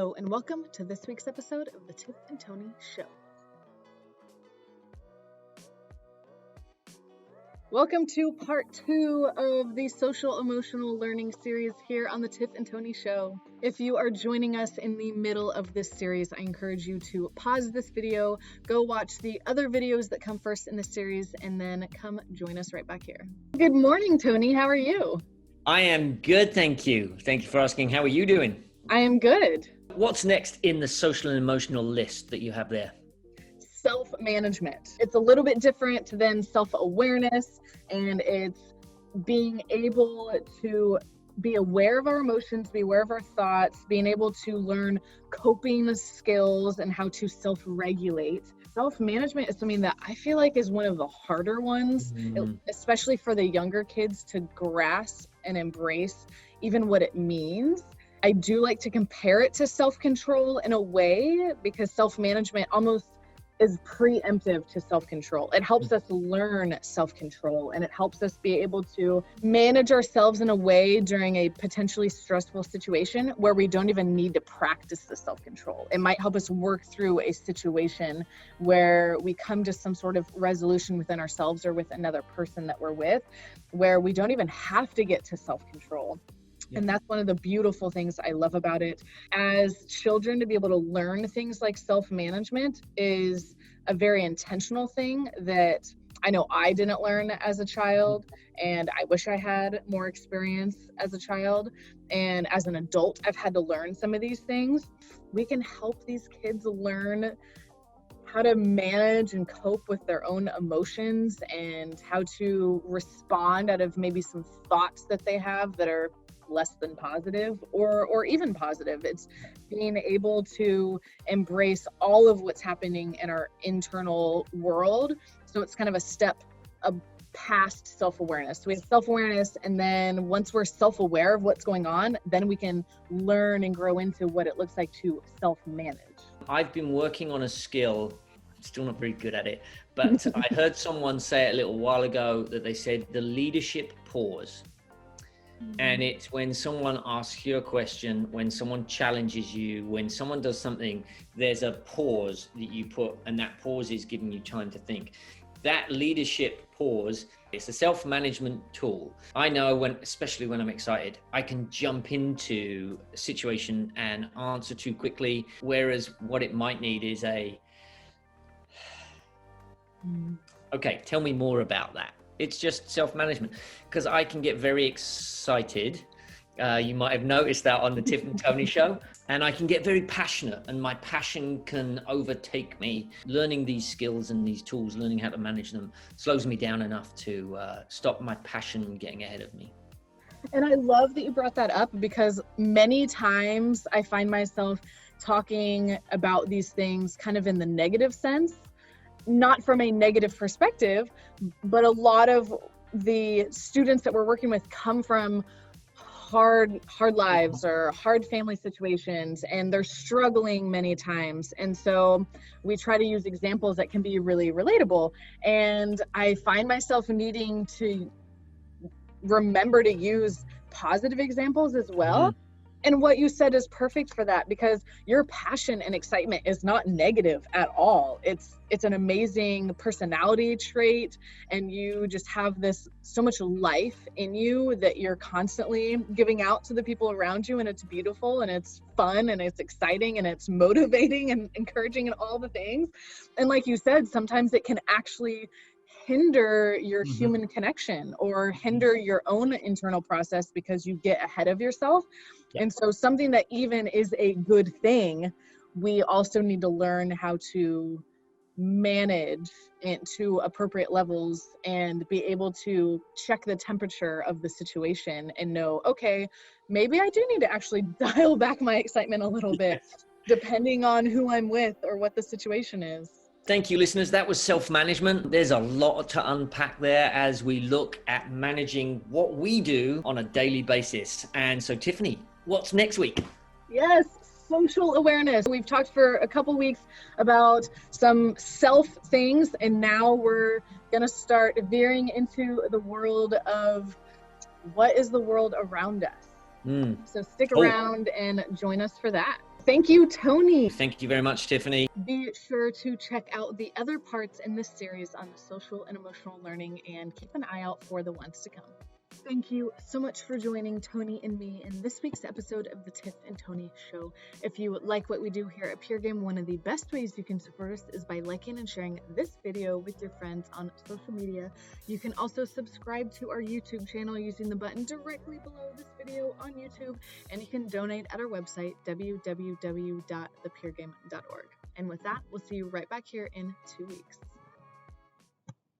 Hello, and welcome to this week's episode of the Tiff and Tony Show. Welcome to part 2 of the social emotional learning series here on the Tiff and Tony Show. If you are joining us in the middle of this series, I encourage you to pause this video, go watch the other videos that come first in the series, and then come join us right back here. Good morning, Tony. How are you? I am good, thank you. Thank you for asking. How are you doing? I am good. What's next in the social and emotional list that you have there? Self-management. It's a little bit different than self-awareness, and it's being able to be aware of our emotions, be aware of our thoughts, being able to learn coping skills and how to self-regulate. Self-management is something that I feel like is one of the harder ones, especially for the younger kids to grasp and embrace even what it means. I do like to compare it to self-control in a way, because self-management almost is preemptive to self-control. It helps us learn self-control, and it helps us be able to manage ourselves in a way during a potentially stressful situation where we don't even need to practice the self-control. It might help us work through a situation where we come to some sort of resolution within ourselves or with another person that we're with, where we don't even have to get to self-control. And that's one of the beautiful things I love about it. As children, to be able to learn things like self-management is a very intentional thing that I know I didn't learn as a child, and I wish I had more experience as a child. And as an adult, I've had to learn some of these things. We can help these kids learn how to manage and cope with their own emotions and how to respond out of maybe some thoughts that they have that are less than positive or even positive. It's being able to embrace all of what's happening in our internal world. So it's kind of a step past self-awareness. So we have self-awareness, and then once we're self-aware of what's going on, then we can learn and grow into what it looks like to self-manage. I've been working on a skill, still not very good at it, but I heard someone say it a little while ago that they said the leadership pause. And it's when someone asks you a question, when someone challenges you, when someone does something, there's a pause that you put, and that pause is giving you time to think. That leadership pause, it's a self-management tool. I know especially when I'm excited, I can jump into a situation and answer too quickly, whereas what it might need is okay, tell me more about that. It's just self-management, because I can get very excited. You might have noticed that on the Tiff and Tony Show. And I can get very passionate, and my passion can overtake me. Learning these skills and these tools, learning how to manage them, slows me down enough to stop my passion getting ahead of me. And I love that you brought that up, because many times I find myself talking about these things kind of in the negative sense. Not from a negative perspective, but a lot of the students that we're working with come from hard lives or hard family situations, and they're struggling many times. And so we try to use examples that can be really relatable. And I find myself needing to remember to use positive examples as well. And what you said is perfect for that, because your passion and excitement is not negative at all. It's an amazing personality trait, and you just have this so much life in you that you're constantly giving out to the people around you, and it's beautiful and it's fun and it's exciting and it's motivating and encouraging and all the things. And like you said, sometimes it can actually hinder your human connection or hinder your own internal process because you get ahead of yourself. And so something that even is a good thing, we also need to learn how to manage it to appropriate levels and be able to check the temperature of the situation and know, okay, maybe I do need to actually dial back my excitement a little bit, depending on who I'm with or what the situation is. Thank you, listeners. That was self-management. There's a lot to unpack there as we look at managing what we do on a daily basis. And so, Tiffany, what's next week? Yes, social awareness. We've talked for a couple weeks about some self things, and now we're going to start veering into the world of what is the world around us. So stick around and join us for that. Thank you, Tony. Thank you very much, Tiffany. Be sure to check out the other parts in this series on social and emotional learning and keep an eye out for the ones to come. Thank you so much for joining Tony and me in this week's episode of the Tiff and Tony Show. If you like what we do here at Pure Game, one of the best ways you can support us is by liking and sharing this video with your friends on social media. You can also subscribe to our YouTube channel using the button directly below this video on YouTube, and you can donate at our website, www.thepuregame.org. And with that, we'll see you right back here in 2 weeks.